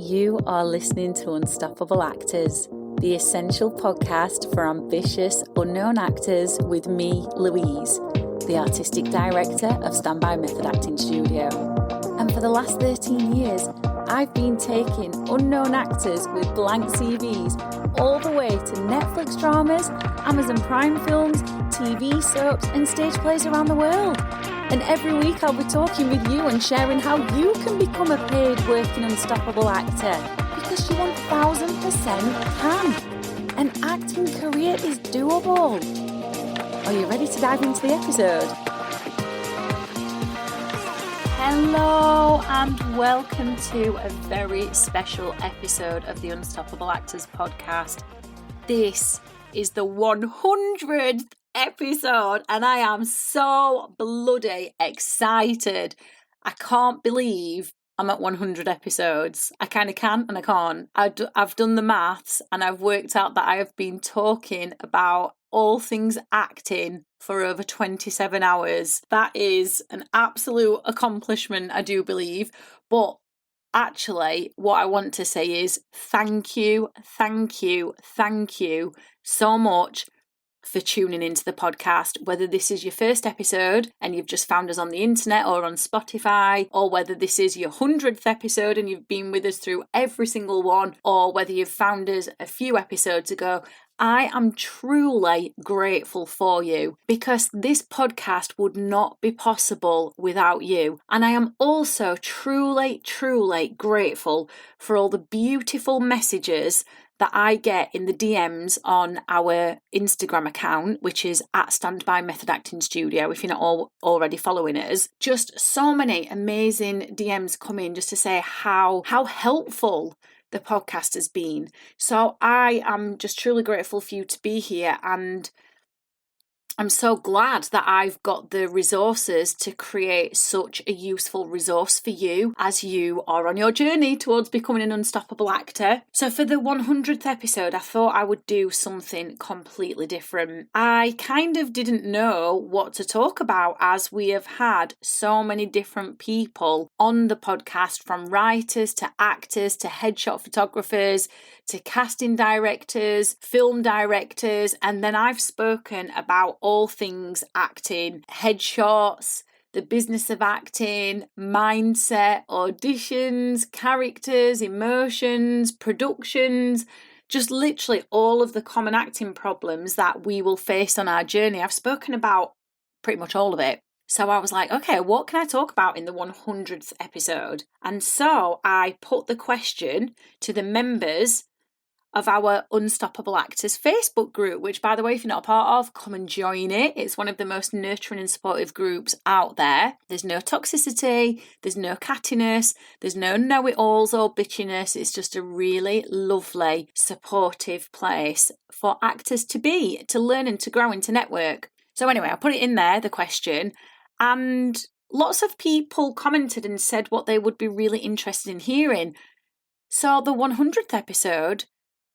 You are listening to Unstoppable Actors, the essential podcast for ambitious, unknown actors with me, Louise, the artistic director of Standby Method Acting Studio. And for the last 13 years, I've been taking unknown actors with blank CVs all the way to Netflix dramas, Amazon Prime films, TV soaps, and stage plays around the world. And every week I'll be talking with you and sharing how you can become a paid working unstoppable actor, because you 1000% can. An acting career is doable. Are you ready to dive into the episode? Hello and welcome to a very special episode of the Unstoppable Actors podcast. This is the 100th episode and I am so bloody excited. I can't believe I'm at 100 episodes. I kind of can and I can't. I've done the maths and I've worked out that I have been talking about all things acting for over 27 hours. That is an absolute accomplishment, I do believe. But actually, what I want to say is thank you so much for tuning into the podcast, whether this is your first episode and you've just found us on the internet or on Spotify, or whether this is your 100th episode and you've been with us through every single one, or whether you've found us a few episodes ago. I am truly grateful for you, because this podcast would not be possible without you. And I am also truly grateful for all the beautiful messages that I get in the DMs on our Instagram account, which is at Standby Method Acting Studio, if you're not already following us. Just so many amazing DMs come in just to say how helpful the podcast has been. So I am just truly grateful for you to be here, and I'm so glad that I've got the resources to create such a useful resource for you as you are on your journey towards becoming an unstoppable actor. So for the 100th episode, I thought I would do something completely different. I kind of didn't know what to talk about, as we have had so many different people on the podcast, from writers to actors to headshot photographers to casting directors, film directors, and then I've spoken about all things acting, headshots, the business of acting, mindset, auditions, characters, emotions, productions, just literally all of the common acting problems that we will face on our journey. I've spoken about pretty much all of it. So I was like, okay, what can I talk about in the 100th episode? And so I put the question to the members of our Unstoppable Actors Facebook group, which, by the way, if you're not a part of, come and join it. It's one of the most nurturing and supportive groups out there. There's no toxicity, there's no cattiness, there's no know-it-alls or bitchiness. It's just a really lovely, supportive place for actors to be, to learn and to grow and to network. So anyway, I put it in there, the question, and lots of people commented and said what they would be really interested in hearing. So the 100th episode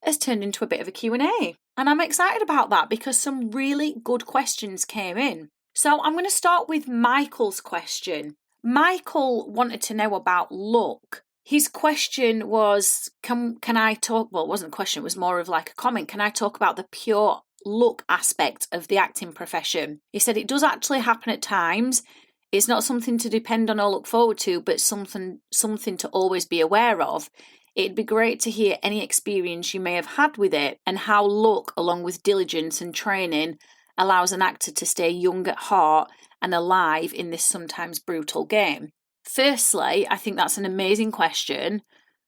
has turned into a bit of a Q&A. And I'm excited about that because some really good questions came in. So I'm going to start with Michael's question. Michael wanted to know about look. His question was, can I talk, well, it wasn't a question, it was more of like a comment. Can I talk about the pure look aspect of the acting profession? He said it does actually happen at times. It's not something to depend on or look forward to, but something to always be aware of. It'd be great to hear any experience you may have had with it, and how look, along with diligence and training, allows an actor to stay young at heart and alive in this sometimes brutal game. Firstly, I think that's an amazing question.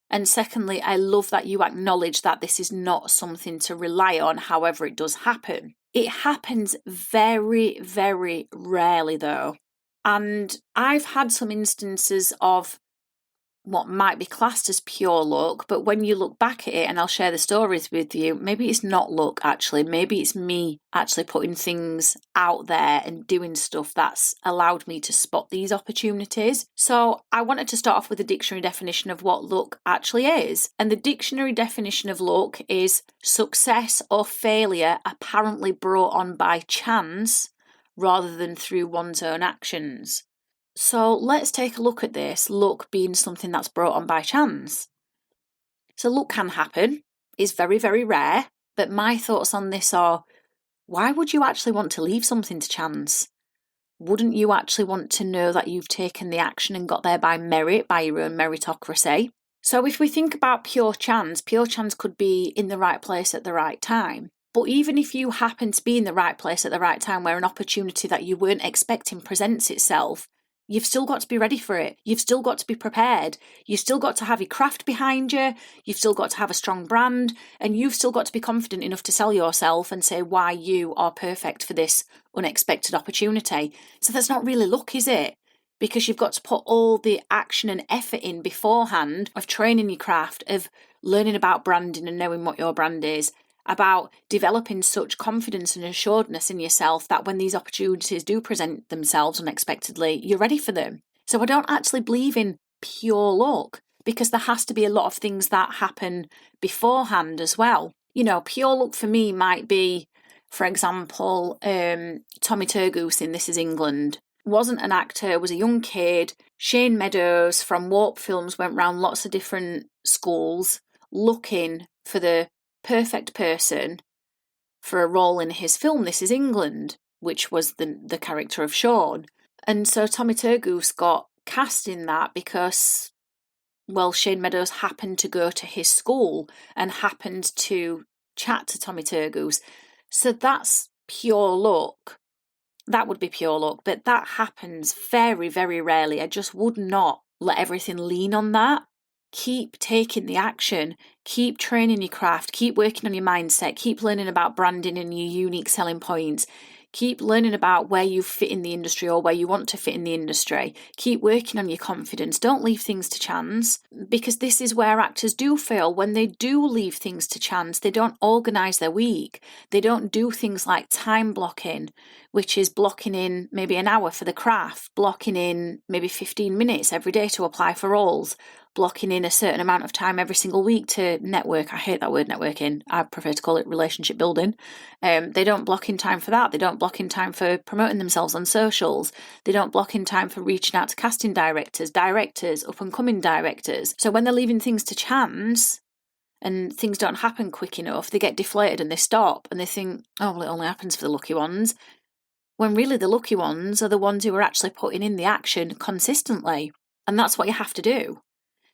And secondly, I love that you acknowledge that this is not something to rely on, however it does happen. It happens very, very rarely though. And I've had some instances of what might be classed as pure luck, but when you look back at it, and I'll share the stories with you, maybe it's not luck actually, maybe it's me actually putting things out there and doing stuff that's allowed me to spot these opportunities. So I wanted to start off with a dictionary definition of what luck actually is. And the dictionary definition of luck is success or failure apparently brought on by chance rather than through one's own actions. So let's take a look at this, luck being something that's brought on by chance. So luck can happen. It's very, very rare. But my thoughts on this are, why would you actually want to leave something to chance? Wouldn't you actually want to know that you've taken the action and got there by merit, by your own meritocracy? So if we think about pure chance could be in the right place at the right time. But even if you happen to be in the right place at the right time where an opportunity that you weren't expecting presents itself, you've still got to be ready for it. You've still got to be prepared. You've still got to have your craft behind you. You've still got to have a strong brand. And you've still got to be confident enough to sell yourself and say why you are perfect for this unexpected opportunity. So that's not really luck, is it? Because you've got to put all the action and effort in beforehand of training your craft, of learning about branding and knowing what your brand is, about developing such confidence and assuredness in yourself that when these opportunities do present themselves unexpectedly, you're ready for them. So I don't actually believe in pure luck, because there has to be a lot of things that happen beforehand as well. You know, pure luck for me might be, for example, Tommy Turgoose in This Is England. Wasn't an actor, was a young kid. Shane Meadows from Warp Films went round lots of different schools looking for the perfect person for a role in his film This Is England, which was the character of Sean. And so Tommy Turgoose got cast in that because, well, Shane Meadows happened to go to his school and happened to chat to Tommy Turgoose. So that's pure luck. That would be pure luck, but that happens very, very rarely. I just would not let everything lean on that. Keep taking the action, keep training your craft, keep working on your mindset, keep learning about branding and your unique selling points, keep learning about where you fit in the industry or where you want to fit in the industry. Keep working on your confidence. Don't leave things to chance, because this is where actors do fail. When they do leave things to chance, they don't organise their week. They don't do things like time blocking, which is blocking in maybe an hour for the craft, blocking in maybe 15 minutes every day to apply for roles, blocking in a certain amount of time every single week to network. I hate that word, networking. I prefer to call it relationship building. They don't block in time for that. They don't block in time for promoting themselves on socials. They don't block in time for reaching out to casting directors, up and coming directors. So when they're leaving things to chance and things don't happen quick enough, they get deflated and they stop and they think, oh, well, it only happens for the lucky ones. When really the lucky ones are the ones who are actually putting in the action consistently. And that's what you have to do.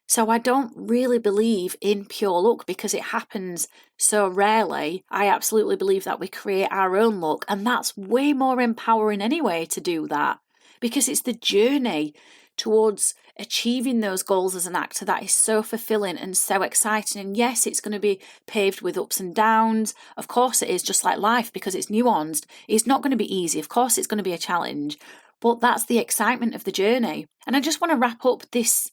So I don't really believe in pure luck because it happens so rarely. I absolutely believe that we create our own luck, and that's way more empowering anyway to do that, because it's the journey towards achieving those goals as an actor that is so fulfilling and so exciting. And yes, it's going to be paved with ups and downs. Of course it is, just like life, because it's nuanced. It's not going to be easy. Of course it's going to be a challenge, but that's the excitement of the journey. And I just want to wrap up this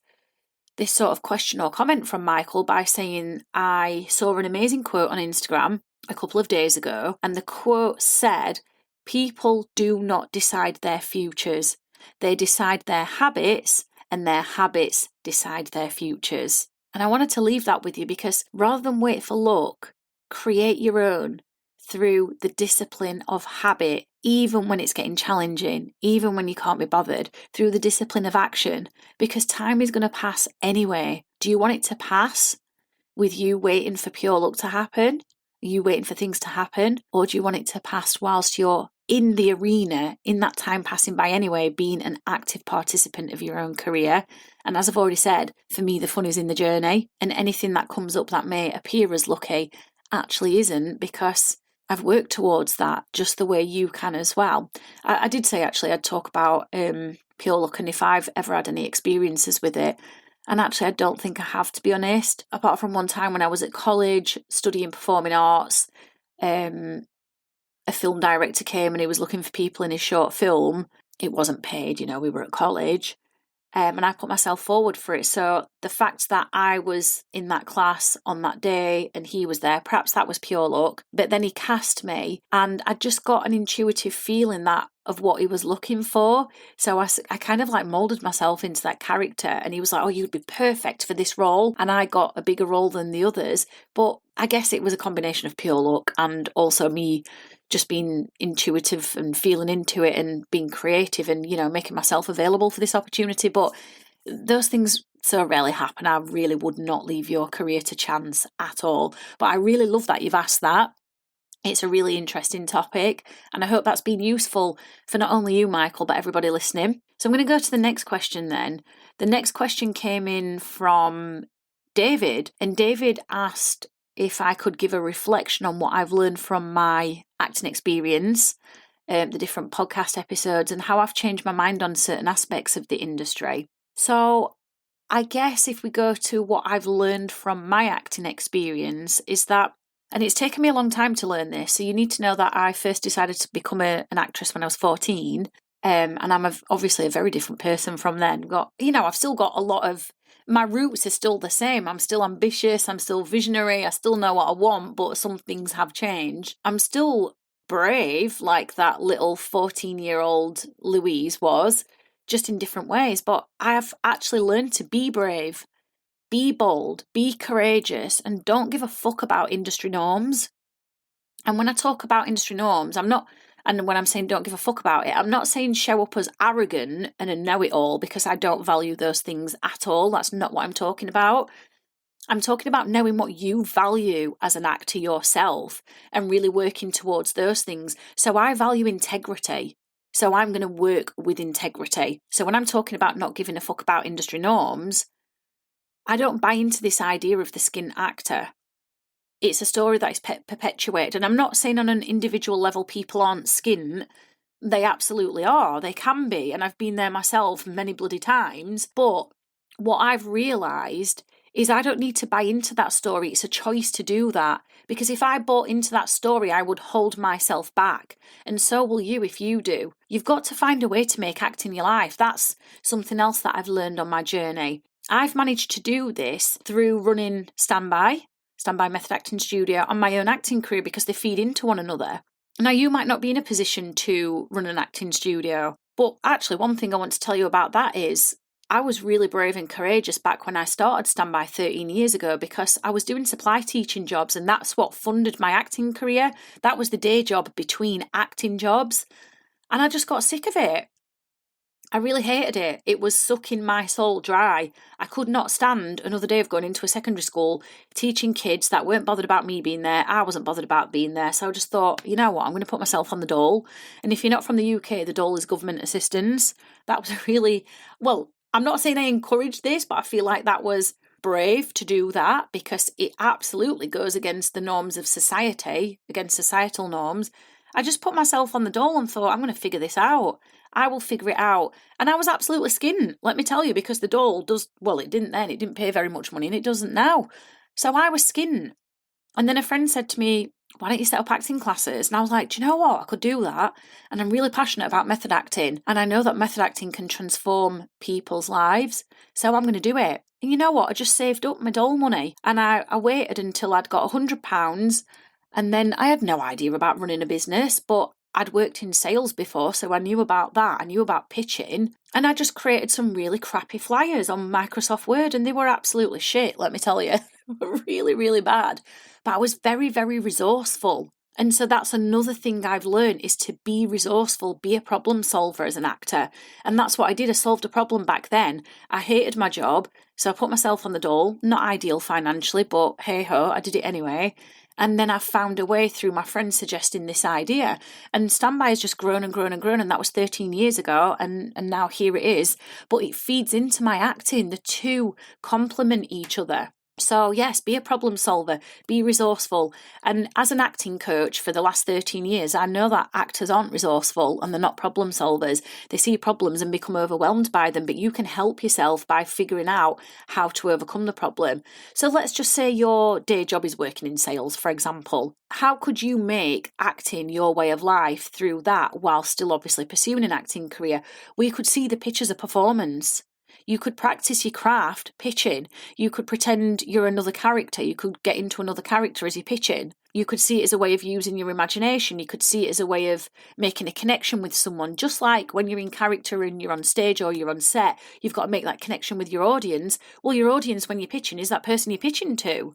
sort of question or comment from Michael by saying I saw an amazing quote on Instagram a couple of days ago, and the quote said, "People do not decide their futures. They decide their habits, and their habits decide their futures." And I wanted to leave that with you, because rather than wait for luck, create your own through the discipline of habit, even when it's getting challenging, even when you can't be bothered, through the discipline of action, because time is going to pass anyway. Do you want it to pass with you waiting for pure luck to happen? Are you waiting for things to happen? Or do you want it to pass whilst you're in the arena, in that time passing by anyway, being an active participant of your own career? And as I've already said, for me, the fun is in the journey, and anything that comes up that may appear as lucky actually isn't, because I've worked towards that just the way you can as well. I did say actually I'd talk about pure luck and if I've ever had any experiences with it. And actually I don't think I have, to be honest. Apart from one time when I was at college studying performing arts, a film director came and he was looking for people in his short film. It wasn't paid, we were at college. And I put myself forward for it. So the fact that I was in that class on that day and he was there, perhaps that was pure luck. But then he cast me and I just got an intuitive feeling that of what he was looking for. So I kind of like moulded myself into that character, and he was like, oh, you'd be perfect for this role. And I got a bigger role than the others. But I guess it was a combination of pure luck and also me just being intuitive and feeling into it and being creative and, making myself available for this opportunity. But those things so rarely happen. I really would not leave your career to chance at all. But I really love that you've asked that. It's a really interesting topic, and I hope that's been useful for not only you, Michael, but everybody listening. So I'm going to go to the next question then. The next question came in from David, and David asked if I could give a reflection on what I've learned from my acting experience, the different podcast episodes, and how I've changed my mind on certain aspects of the industry. So I guess if we go to what I've learned from my acting experience is that, and it's taken me a long time to learn this, so you need to know that I first decided to become an actress when I was 14, and I'm obviously a very different person from then. I've still got a lot of, my roots are still the same. I'm still ambitious, I'm still visionary, I still know what I want, but some things have changed. I'm still brave, like that little 14-year-old Louise was, just in different ways, but I've actually learned to be brave. Be bold, be courageous, and don't give a fuck about industry norms. And when I talk about industry norms, and when I'm saying don't give a fuck about it, I'm not saying show up as arrogant and a know-it-all, because I don't value those things at all. That's not what I'm talking about. I'm talking about knowing what you value as an actor yourself and really working towards those things. So I value integrity. So I'm going to work with integrity. So when I'm talking about not giving a fuck about industry norms, I don't buy into this idea of the skint actor. It's a story that is perpetuated. And I'm not saying on an individual level people aren't skint. They absolutely are. They can be. And I've been there myself many bloody times. But what I've realised is I don't need to buy into that story. It's a choice to do that. Because if I bought into that story, I would hold myself back. And so will you if you do. You've got to find a way to make acting your life. That's something else that I've learned on my journey. I've managed to do this through running Standby Method Acting Studio, and my own acting career, because they feed into one another. Now, you might not be in a position to run an acting studio, but actually one thing I want to tell you about that is I was really brave and courageous back when I started Standby 13 years ago, because I was doing supply teaching jobs, and that's what funded my acting career. That was the day job between acting jobs, and I just got sick of it. I really hated it. It was sucking my soul dry. I could not stand another day of going into a secondary school, teaching kids that weren't bothered about me being there. I wasn't bothered about being there. So I just thought, you know what, I'm going to put myself on the dole. And if you're not from the UK, the dole is government assistance. That was I'm not saying I encouraged this, but I feel like that was brave to do that, because it absolutely goes against the norms of society, against societal norms. I just put myself on the dole and thought, I'm going to figure this out. I will figure it out. And I was absolutely skint, let me tell you, because the dole it didn't then, it didn't pay very much money, and it doesn't now. So I was skint. And then a friend said to me, why don't you set up acting classes? And I was like, do you know what? I could do that. And I'm really passionate about method acting. And I know that method acting can transform people's lives. So I'm going to do it. And you know what? I just saved up my dole money. And I waited until I'd got £100. And then I had no idea about running a business, but I'd worked in sales before, so I knew about that. I knew about pitching, and I just created some really crappy flyers on Microsoft Word, and they were absolutely shit, let me tell you. They were really, really bad. But I was very, very resourceful. And so that's another thing I've learned, is to be resourceful, be a problem solver as an actor. And that's what I did. I solved a problem back then. I hated my job, so I put myself on the dole. Not ideal financially, but hey ho, I did it anyway. And then I found a way through my friends suggesting this idea. And Standby has just grown and grown and grown. And that was 13 years ago. And now here it is. But it feeds into my acting. The two complement each other. So yes, be a problem solver, be resourceful. And as an acting coach for the last 13 years, I know that actors aren't resourceful and they're not problem solvers. They see problems and become overwhelmed by them, but you can help yourself by figuring out how to overcome the problem. So let's just say your day job is working in sales, for example. How could you make acting your way of life through that while still obviously pursuing an acting career? Well, you could see the pitch as a performance. You could practice your craft pitching. You could pretend you're another character. You could get into another character as you're pitching. You could see it as a way of using your imagination. You could see it as a way of making a connection with someone. Just like when you're in character and you're on stage or you're on set, you've got to make that connection with your audience. Well, your audience, when you're pitching, is that person you're pitching to.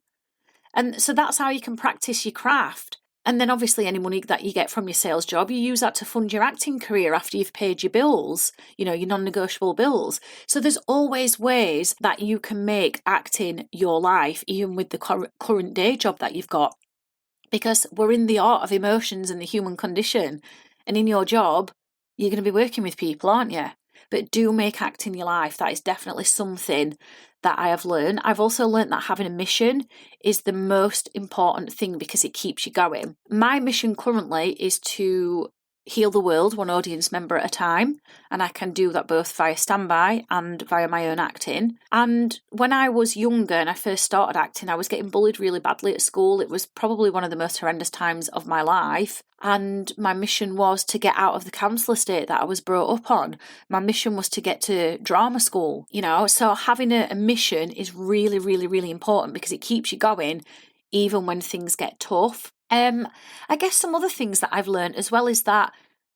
And so that's how you can practice your craft. And then obviously any money that you get from your sales job, you use that to fund your acting career after you've paid your bills, your non-negotiable bills. So there's always ways that you can make acting your life, even with the current day job that you've got. Because we're in the art of emotions and the human condition. And in your job, you're going to be working with people, aren't you? But do make acting your life. That is definitely something that I have learned. I've also learned that having a mission is the most important thing because it keeps you going. My mission currently is to heal the world one audience member at a time, and I can do that both via standby and via my own acting. And when I was younger and I first started acting, I was getting bullied really badly at school. It was probably one of the most horrendous times of my life, and my mission was to get out of the council estate that I was brought up on. My mission was to get to drama school, so having a mission is really, really, really important because it keeps you going even when things get tough. I guess some other things that I've learned as well is that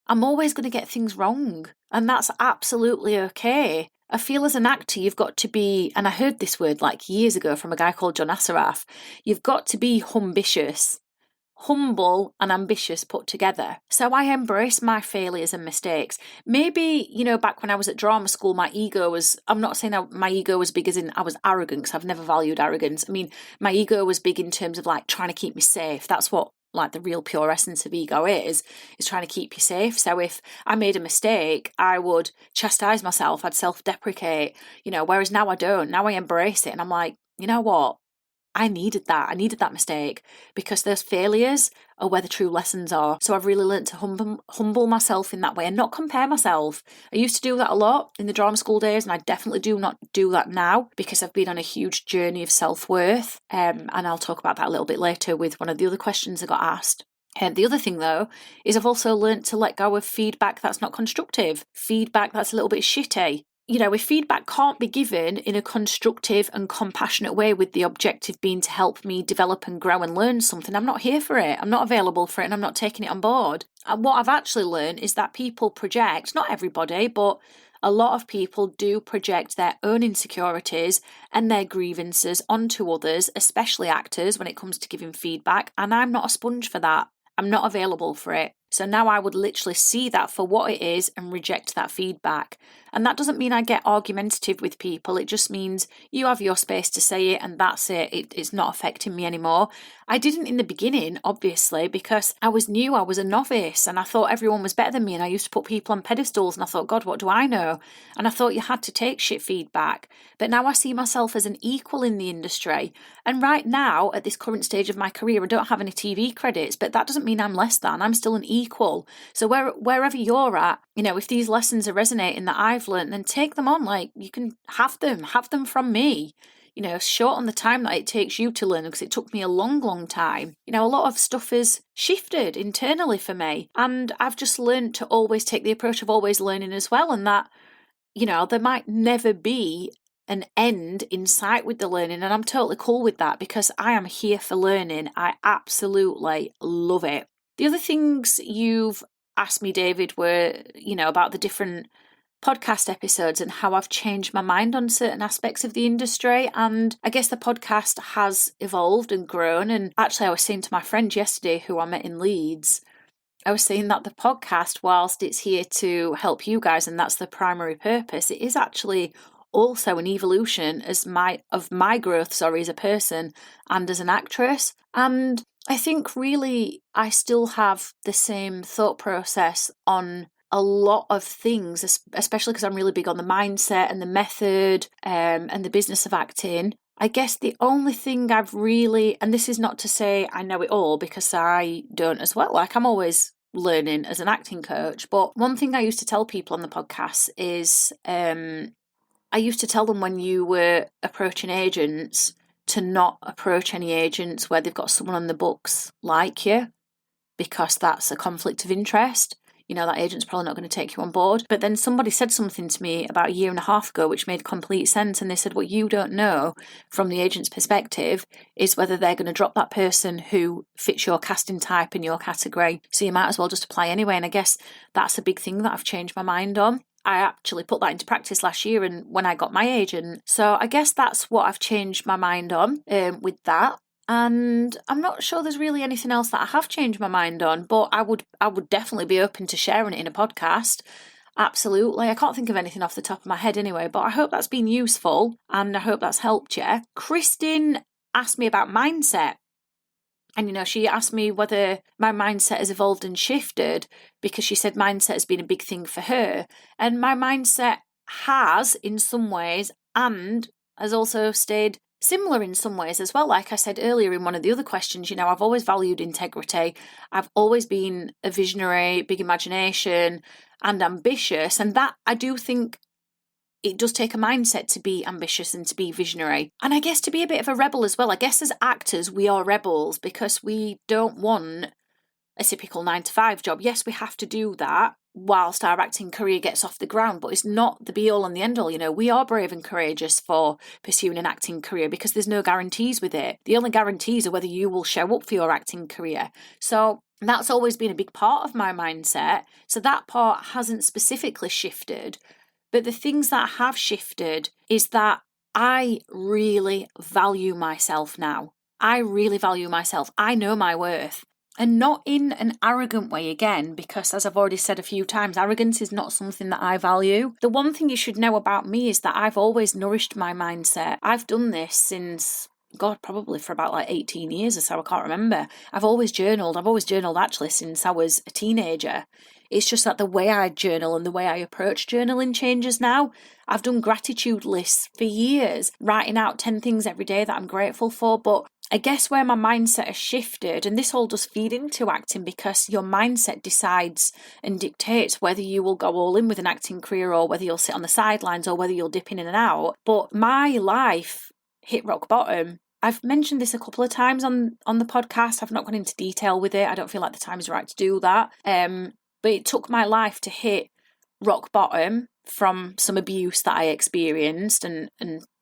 I'm always going to get things wrong, and that's absolutely okay. I feel as an actor, you've got to be, and I heard this word like years ago from a guy called John Assaraf, you've got to be humbitious. Humble and ambitious put together. So I embrace my failures and mistakes. Maybe, back when I was at drama school, my ego was, I'm not saying my ego was big as in I was arrogant, because I've never valued arrogance. I mean, my ego was big in terms of like trying to keep me safe. That's what like the real pure essence of ego is trying to keep you safe. So if I made a mistake, I would chastise myself, I'd self-deprecate, whereas now I don't. Now I embrace it and I'm like, you know what? I needed that mistake, because those failures are where the true lessons are. So I've really learned to humble myself in that way and not compare myself. I used to do that a lot in the drama school days, and I definitely do not do that now because I've been on a huge journey of self-worth. And I'll talk about that a little bit later with one of the other questions I got asked. And the other thing, though, is I've also learned to let go of feedback that's not constructive, feedback that's a little bit shitty. If feedback can't be given in a constructive and compassionate way with the objective being to help me develop and grow and learn something, I'm not here for it. I'm not available for it, and I'm not taking it on board. And what I've actually learned is that people project, not everybody, but a lot of people do project their own insecurities and their grievances onto others, especially actors, when it comes to giving feedback. And I'm not a sponge for that. I'm not available for it. So now I would literally see that for what it is and reject that feedback. And that doesn't mean I get argumentative with people. It just means you have your space to say it and that's it. It's not affecting me anymore. I didn't in the beginning, obviously, because I was new. I was a novice and I thought everyone was better than me. And I used to put people on pedestals and I thought, God, what do I know? And I thought you had to take shit feedback. But now I see myself as an equal in the industry. And right now, at this current stage of my career, I don't have any TV credits, but that doesn't mean I'm less than. I'm still an equal. So wherever you're at, if these lessons are resonating that I've learned, then take them on. Like, you can have them from me. Short on the time that it takes you to learn, because it took me a long, long time. A lot of stuff has shifted internally for me, and I've just learned to always take the approach of always learning as well, and that, there might never be an end in sight with the learning, and I'm totally cool with that because I am here for learning. I absolutely love it. The other things you've asked me, David, were, about the different podcast episodes and how I've changed my mind on certain aspects of the industry. And I guess the podcast has evolved and grown. And actually, I was saying to my friend yesterday, who I met in Leeds, I was saying that the podcast, whilst it's here to help you guys, and that's the primary purpose, it is actually also an evolution of my growth, as a person and as an actress. And I think really I still have the same thought process on a lot of things, especially because I'm really big on the mindset and the method and the business of acting. I guess the only thing I've really, and this is not to say I know it all, because I don't as well. Like, I'm always learning as an acting coach. But one thing I used to tell people on the podcast is I used to tell them when you were approaching agents to not approach any agents where they've got someone on the books like you, because that's a conflict of interest. That agent's probably not going to take you on board. But then somebody said something to me about a year and a half ago, which made complete sense. And they said, what you don't know from the agent's perspective is whether they're going to drop that person who fits your casting type in your category. So you might as well just apply anyway. And I guess that's a big thing that I've changed my mind on. I actually put that into practice last year and when I got my agent. So I guess that's what I've changed my mind on with that. And I'm not sure there's really anything else that I have changed my mind on, but I would definitely be open to sharing it in a podcast. Absolutely. I can't think of anything off the top of my head anyway, but I hope that's been useful and I hope that's helped you. Kristin asked me about mindset. And, she asked me whether my mindset has evolved and shifted, because she said mindset has been a big thing for her. And my mindset has in some ways, and has also stayed similar in some ways as well. Like I said earlier in one of the other questions, I've always valued integrity. I've always been a visionary, big imagination and ambitious. And that, I do think, it does take a mindset to be ambitious and to be visionary. And I guess to be a bit of a rebel as well. I guess as actors, we are rebels because we don't want a typical 9-to-5 job. Yes, we have to do that whilst our acting career gets off the ground, but it's not the be all and the end all. We are brave and courageous for pursuing an acting career because there's no guarantees with it. The only guarantees are whether you will show up for your acting career. So that's always been a big part of my mindset. So that part hasn't specifically shifted. But the things that have shifted is that I really value myself now. I really value myself. I know my worth. And not in an arrogant way again, because as I've already said a few times, arrogance is not something that I value. The one thing you should know about me is that I've always nourished my mindset. I've done this since, probably for about 18 years or so, I can't remember. I've always journaled actually since I was a teenager. It's just that the way I journal and the way I approach journaling changes now. I've done gratitude lists for years, writing out 10 things every day that I'm grateful for. But I guess where my mindset has shifted, and this all does feed into acting because your mindset decides and dictates whether you will go all in with an acting career or whether you'll sit on the sidelines or whether you'll dip in and out. But my life hit rock bottom. I've mentioned this a couple of times on the podcast. I've not gone into detail with it. I don't feel like the time is right to do that. But it took my life to hit rock bottom from some abuse that I experienced and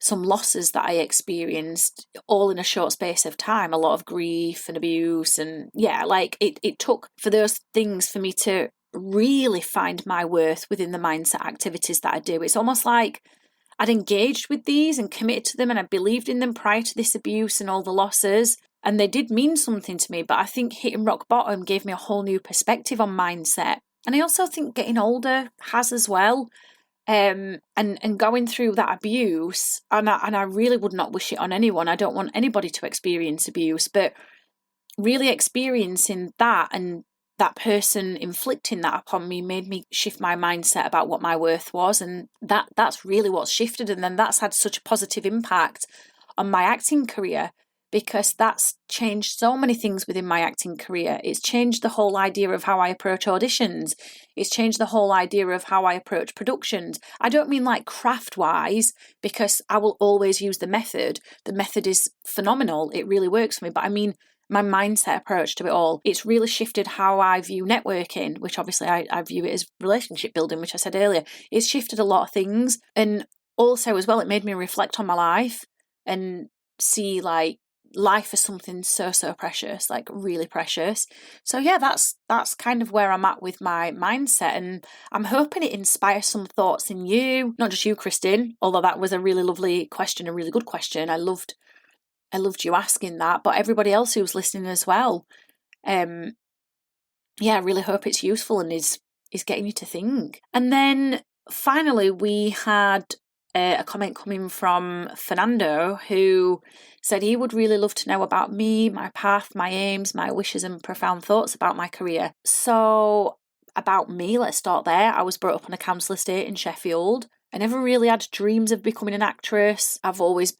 some losses that I experienced all in a short space of time. A lot of grief and abuse. And it took for those things for me to really find my worth within the mindset activities that I do. It's almost like I'd engaged with these and committed to them and I believed in them prior to this abuse and all the losses. And they did mean something to me, but I think hitting rock bottom gave me a whole new perspective on mindset. And I also think getting older has as well. And going through that abuse, and I really would not wish it on anyone. I don't want anybody to experience abuse, but really experiencing that and that person inflicting that upon me made me shift my mindset about what my worth was. And that's really what's shifted. And then that's had such a positive impact on my acting career, because that's changed so many things within my acting career. It's changed the whole idea of how I approach auditions. It's changed the whole idea of how I approach productions. I don't mean like craft-wise, because I will always use the method. The method is phenomenal. It really works for me. But I mean my mindset approach to it all. It's really shifted how I view networking, which obviously I view it as relationship building, which I said earlier. It's shifted a lot of things. And also as well, it made me reflect on my life and see life as something so precious, really precious. So yeah, that's kind of where I'm at with my mindset, and I'm hoping it inspires some thoughts in you, not just you, Kristin, although that was a really lovely question, a really good question. I loved you asking that, but everybody else who's listening as well. I really hope it's useful and is getting you to think. And then finally we had a comment coming from Fernando, who said he would really love to know about me, my path, my aims, my wishes and profound thoughts about my career. So about me, let's start there. I was brought up on a council estate in Sheffield. I never really had dreams of becoming an actress. I've always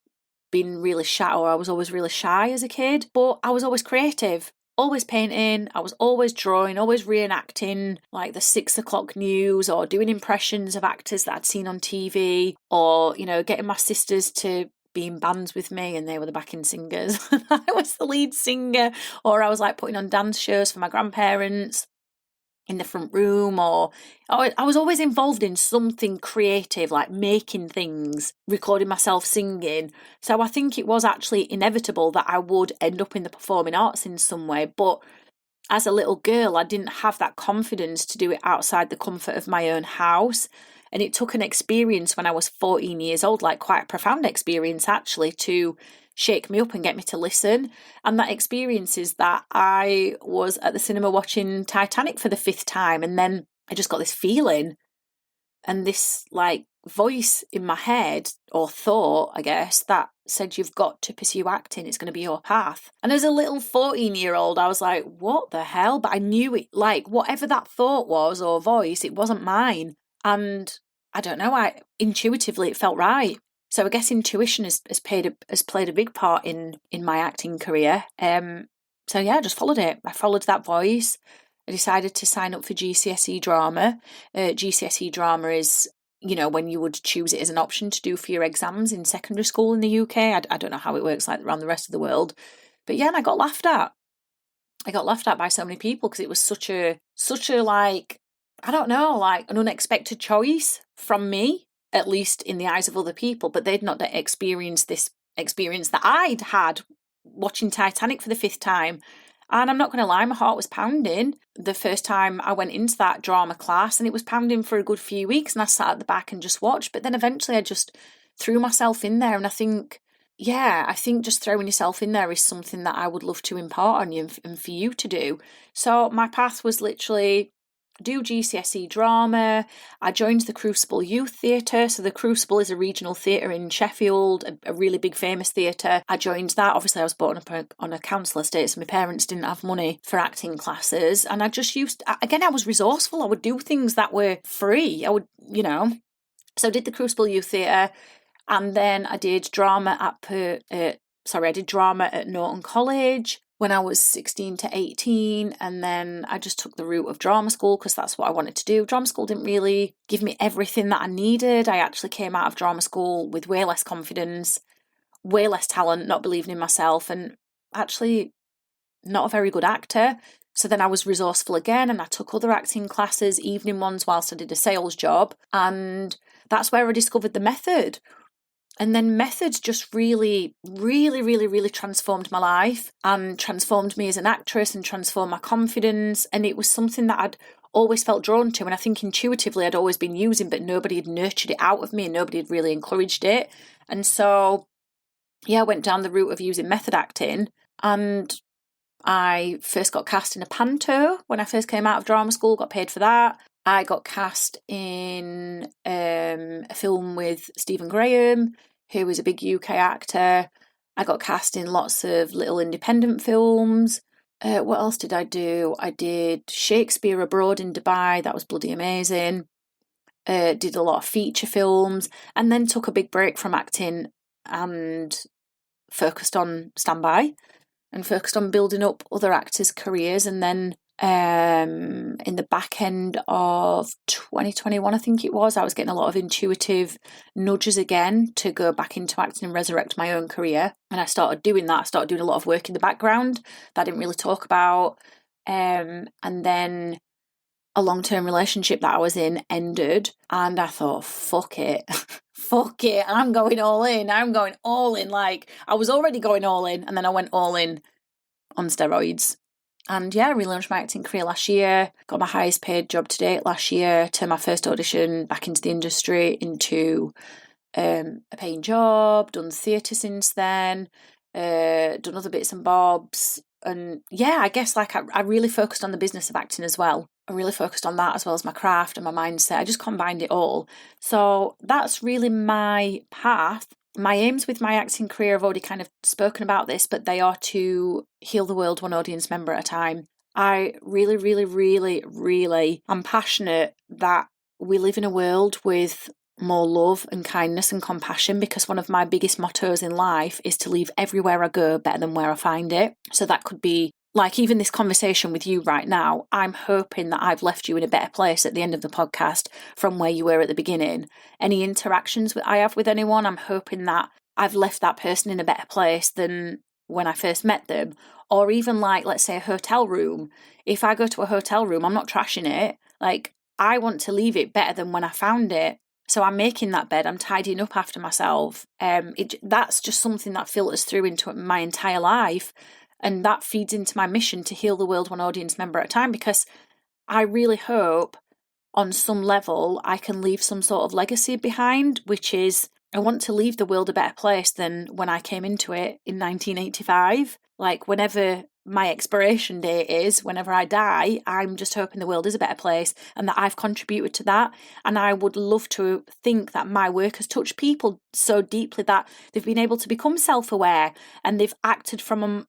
been really shy, or I was always really shy as a kid, but I was always creative. Always painting, I was always drawing, always reenacting like the 6 o'clock news, or doing impressions of actors that I'd seen on TV, or, getting my sisters to be in bands with me and they were the backing singers. I was the lead singer, or I was putting on dance shows for my grandparents in the front room, or I was always involved in something creative, like making things, recording myself singing. So I think it was actually inevitable that I would end up in the performing arts in some way. But as a little girl, I didn't have that confidence to do it outside the comfort of my own house. And it took an experience when I was 14 years old, quite a profound experience actually, to shake me up and get me to listen. And that experience is that I was at the cinema watching Titanic for the 5th time, and then I just got this feeling and this like voice in my head, or thought, I guess, that said, you've got to pursue acting, it's going to be your path. And as a little 14-year-old, I was like, what the hell? But I knew it, like, whatever that thought was or voice, it wasn't mine. And I don't know, intuitively it felt right. So I guess intuition has played a big part in my acting career. So yeah, I just followed it. I followed that voice. I decided to sign up for GCSE drama. GCSE drama is, when you would choose it as an option to do for your exams in secondary school in the UK. I don't know how it works like around the rest of the world. But yeah, and I got laughed at. I got laughed at by so many people because it was such a like, I don't know, like an unexpected choice from me, at least in the eyes of other people. But they'd not experienced this experience that I'd had watching Titanic for the 5th time. And I'm not going to lie, my heart was pounding the first time I went into that drama class, and it was pounding for a good few weeks, and I sat at the back and just watched. But then eventually I just threw myself in there, and I think just throwing yourself in there is something that I would love to impart on you and for you to do. So my path was literally do GCSE drama. I joined the Crucible Youth Theatre. So the Crucible is a regional theatre in Sheffield, a really big famous theatre. I joined that. Obviously I was brought up on a council estate, so my parents didn't have money for acting classes, and I just I was resourceful. I would do things that were free. I would, so I did the Crucible Youth Theatre, and then I did drama at Norton College when I was 16 to 18, and then I just took the route of drama school because that's what I wanted to do. Drama school didn't really give me everything that I needed. I actually came out of drama school with way less confidence, way less talent, not believing in myself, and actually not a very good actor. So then I was resourceful again, and I took other acting classes, evening ones, whilst I did a sales job, and that's where I discovered the method. And then methods just really, really, really, really transformed my life and transformed me as an actress and transformed my confidence. And it was something that I'd always felt drawn to. And I think intuitively I'd always been using, but nobody had nurtured it out of me and nobody had really encouraged it. And so, I went down the route of using method acting. And I first got cast in a panto when I first came out of drama school, got paid for that. I got cast in a film with Stephen Graham, who was a big UK actor. I got cast in lots of little independent films. What else did I do? I did Shakespeare abroad in Dubai. That was bloody amazing. Did a lot of feature films, and then took a big break from acting and focused on standby and focused on building up other actors' careers. And then in the back end of 2021, I think it was, I was getting a lot of intuitive nudges again to go back into acting and resurrect my own career. And I started doing that. I started doing a lot of work in the background that I didn't really talk about. And then a long-term relationship that I was in ended, and I thought, fuck it. Fuck it. I'm going all in. Like, I was already going all in, and then I went all in on steroids. And I relaunched my acting career last year, got my highest paid job to date last year, turned my first audition back into the industry into a paying job, done theatre since then, done other bits and bobs. And I guess like I really focused on the business of acting as well. I really focused on that as well as my craft and my mindset. I just combined it all. So that's really my path. My aims with my acting career, I've already kind of spoken about this, but they are to heal the world one audience member at a time. I really, really, really, really am passionate that we live in a world with more love and kindness and compassion, because one of my biggest mottos in life is to leave everywhere I go better than where I find it. So that could be like even this conversation with you right now. I'm hoping that I've left you in a better place at the end of the podcast from where you were at the beginning. Any interactions I have with anyone, I'm hoping that I've left that person in a better place than when I first met them. Or even like, let's say, a hotel room. If I go to a hotel room, I'm not trashing it. Like, I want to leave it better than when I found it. So I'm making that bed, I'm tidying up after myself. That's just something that filters through into my entire life. And that feeds into my mission to heal the world one audience member at a time, because I really hope on some level I can leave some sort of legacy behind, which is I want to leave the world a better place than when I came into it in 1985. Like, whenever my expiration date is, whenever I die, I'm just hoping the world is a better place and that I've contributed to that. And I would love to think that my work has touched people so deeply that they've been able to become self-aware and they've acted from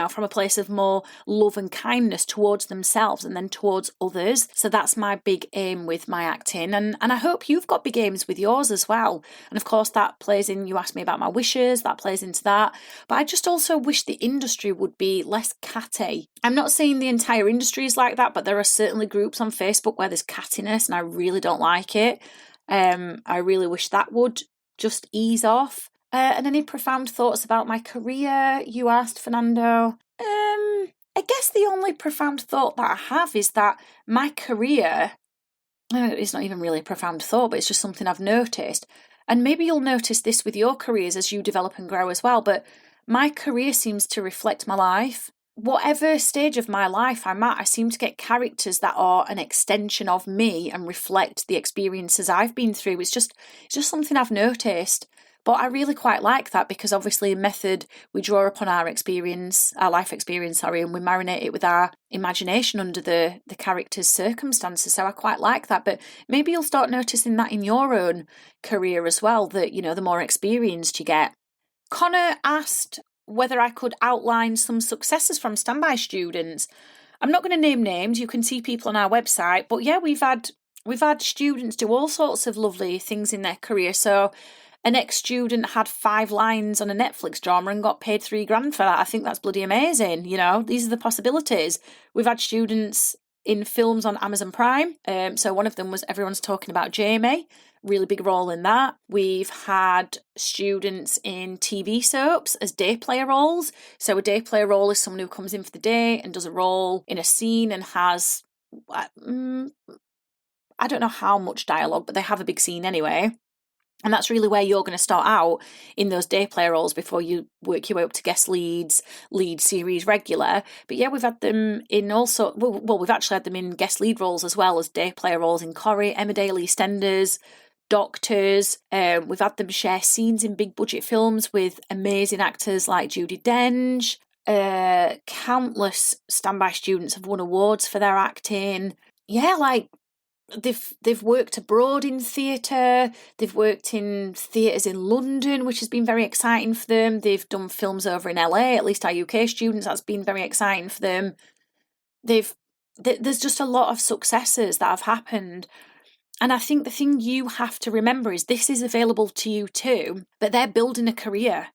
from a place of more love and kindness towards themselves and then towards others. So that's my big aim with my acting. And I hope you've got big aims with yours as well. And of course, that plays in, you asked me about my wishes, that plays into that. But I just also wish the industry would be less catty. I'm not saying the entire industry is like that, but there are certainly groups on Facebook where there's cattiness and I really don't like it. I really wish that would just ease off. And any profound thoughts about my career, you asked, Fernando? I guess the only profound thought that I have is that my career, it's not even really a profound thought, but it's just something I've noticed. And maybe you'll notice this with your careers as you develop and grow as well, but my career seems to reflect my life. Whatever stage of my life I'm at, I seem to get characters that are an extension of me and reflect the experiences I've been through. It's just something I've noticed. But I really quite like that because obviously in Method, we draw upon our experience, our life experience, and we marinate it with our imagination under the character's circumstances. So I quite like that. But maybe you'll start noticing that in your own career as well, that, the more experienced you get. Connor asked whether I could outline some successes from standby students. I'm not going to name names. You can see people on our website. But yeah, we've had students do all sorts of lovely things in their career. So an ex-student had 5 lines on a Netflix drama and got paid $3,000 for that. I think that's bloody amazing. These are the possibilities. We've had students in films on Amazon Prime. So one of them was Everyone's Talking About Jamie. Really big role in that. We've had students in TV soaps as day player roles. So a day player role is someone who comes in for the day and does a role in a scene and has, I don't know how much dialogue, but they have a big scene anyway. And that's really where you're going to start out in those day player roles before you work your way up to guest leads, lead series, regular. But yeah, we've had them in also, well, we've actually had them in guest lead roles as well as day player roles in Corrie, Emmerdale, EastEnders, Doctors. We've had them share scenes in big budget films with amazing actors like Judi Dench. Countless standby students have won awards for their acting. Yeah, like, They've worked abroad in theatre, they've worked in theatres in London, which has been very exciting for them. They've done films over in LA, at least our UK students, that's been very exciting for them. There's just a lot of successes that have happened. And I think the thing you have to remember is this is available to you too, but they're building a career.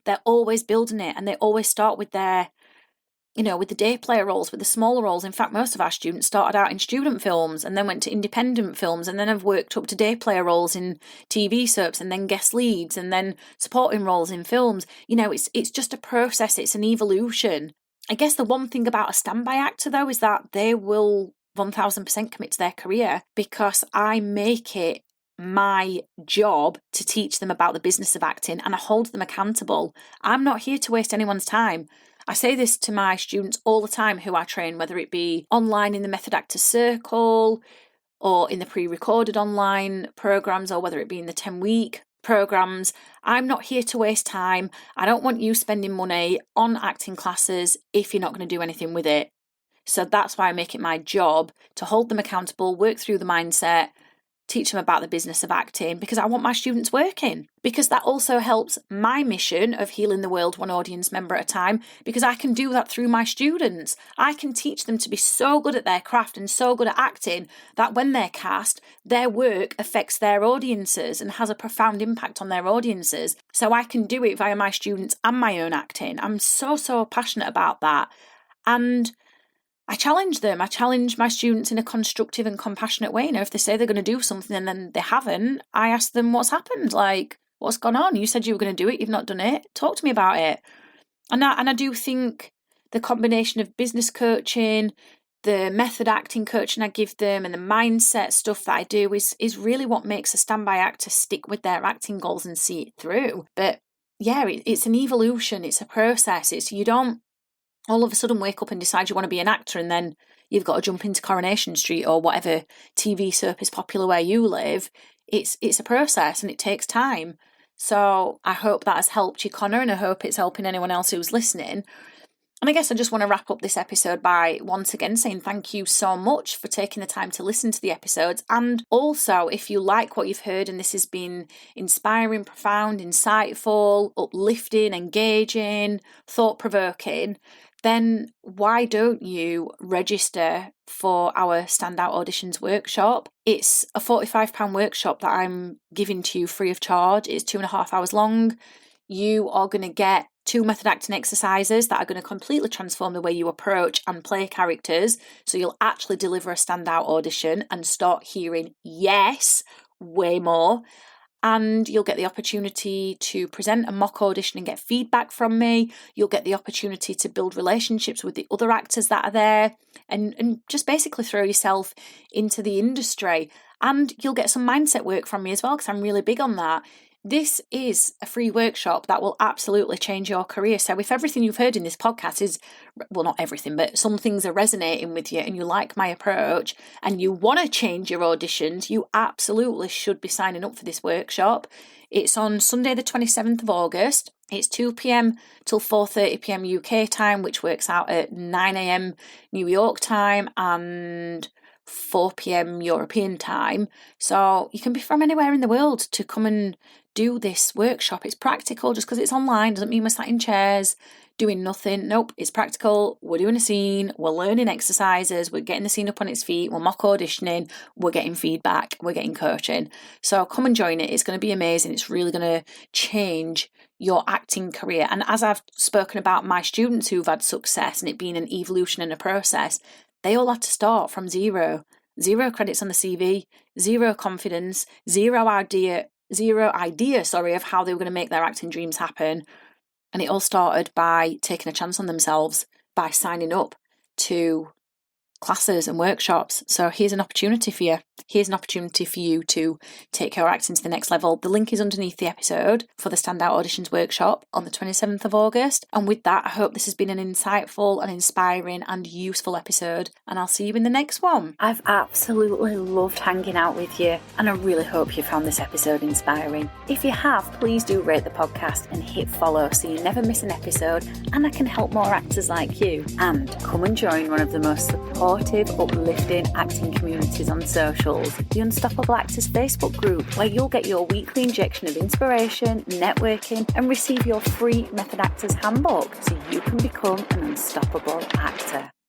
They're always building it and they always start with their with the day player roles, with the smaller roles. In fact, most of our students started out in student films and then went to independent films and then have worked up to day player roles in TV soaps and then guest leads and then supporting roles in films. It's just a process. It's an evolution. I guess the one thing about a standby actor, though, is that they will 1000% commit to their career because I make it my job to teach them about the business of acting and I hold them accountable. I'm not here to waste anyone's time. I say this to my students all the time who I train, whether it be online in the Method Actor Circle or in the pre-recorded online programs or whether it be in the 10-week programs. I'm not here to waste time. I don't want you spending money on acting classes if you're not going to do anything with it. So that's why I make it my job to hold them accountable, work through the mindset, teach them about the business of acting because I want my students working. Because that also helps my mission of healing the world one audience member at a time because I can do that through my students. I can teach them to be so good at their craft and so good at acting that when they're cast, their work affects their audiences and has a profound impact on their audiences. So I can do it via my students and my own acting. I'm so passionate about that. And I challenge them. I challenge my students in a constructive and compassionate way. If they say they're going to do something and then they haven't, I ask them what's happened. Like, what's gone on? You said you were going to do it. You've not done it. Talk to me about it. And I do think the combination of business coaching, the method acting coaching I give them, and the mindset stuff that I do is really what makes a standby actor stick with their acting goals and see it through. But yeah, it's an evolution. It's a process. You don't all of a sudden wake up and decide you want to be an actor and then you've got to jump into Coronation Street or whatever TV soap is popular where you live. It's a process and it takes time. So I hope that has helped you, Connor, and I hope it's helping anyone else who's listening. And I guess I just want to wrap up this episode by once again saying thank you so much for taking the time to listen to the episodes. And also, if you like what you've heard and this has been inspiring, profound, insightful, uplifting, engaging, thought-provoking, then why don't you register for our Standout Auditions workshop? It's a £45 workshop that I'm giving to you free of charge. It's 2.5 hours long. You are going to get 2 method acting exercises that are going to completely transform the way you approach and play characters. So you'll actually deliver a standout audition and start hearing yes way more. And you'll get the opportunity to present a mock audition and get feedback from me. You'll get the opportunity to build relationships with the other actors that are there and just basically throw yourself into the industry. And you'll get some mindset work from me as well, because I'm really big on that. This is a free workshop that will absolutely change your career. So if everything you've heard in this podcast is, well, not everything, but some things are resonating with you and you like my approach and you want to change your auditions, you absolutely should be signing up for this workshop. It's on Sunday the 27th of August. It's 2 p.m. till 4:30 p.m. UK time, which works out at 9 a.m. New York time and 4 p.m. European time. So you can be from anywhere in the world to come and do this workshop. It's practical. Just because it's online doesn't mean we're sat in chairs doing nothing. Nope, it's practical. We're doing a scene, we're learning exercises, we're getting the scene up on its feet, we're mock auditioning, we're getting feedback, we're getting coaching. So come and join it. It's going to be amazing. It's really going to change your acting career. And as I've spoken about my students who've had success and it being an evolution and a process, they all had to start from zero credits on the CV, zero confidence, zero idea of how they were going to make their acting dreams happen. And it all started by taking a chance on themselves, by signing up to classes and workshops. So here's an opportunity for you. Here's an opportunity for you to take your acting to the next level. The link is underneath the episode for the Standout Auditions workshop on the 27th of August. And with that, I hope this has been an insightful and inspiring and useful episode. And I'll see you in the next one. I've absolutely loved hanging out with you. And I really hope you found this episode inspiring. If you have, please do rate the podcast and hit follow so you never miss an episode and I can help more actors like you. And come and join one of the most supportive, uplifting acting communities on socials, the Unstoppable Actors Facebook group, where you'll get your weekly injection of inspiration, networking, and receive your free Method Actors handbook so you can become an unstoppable actor.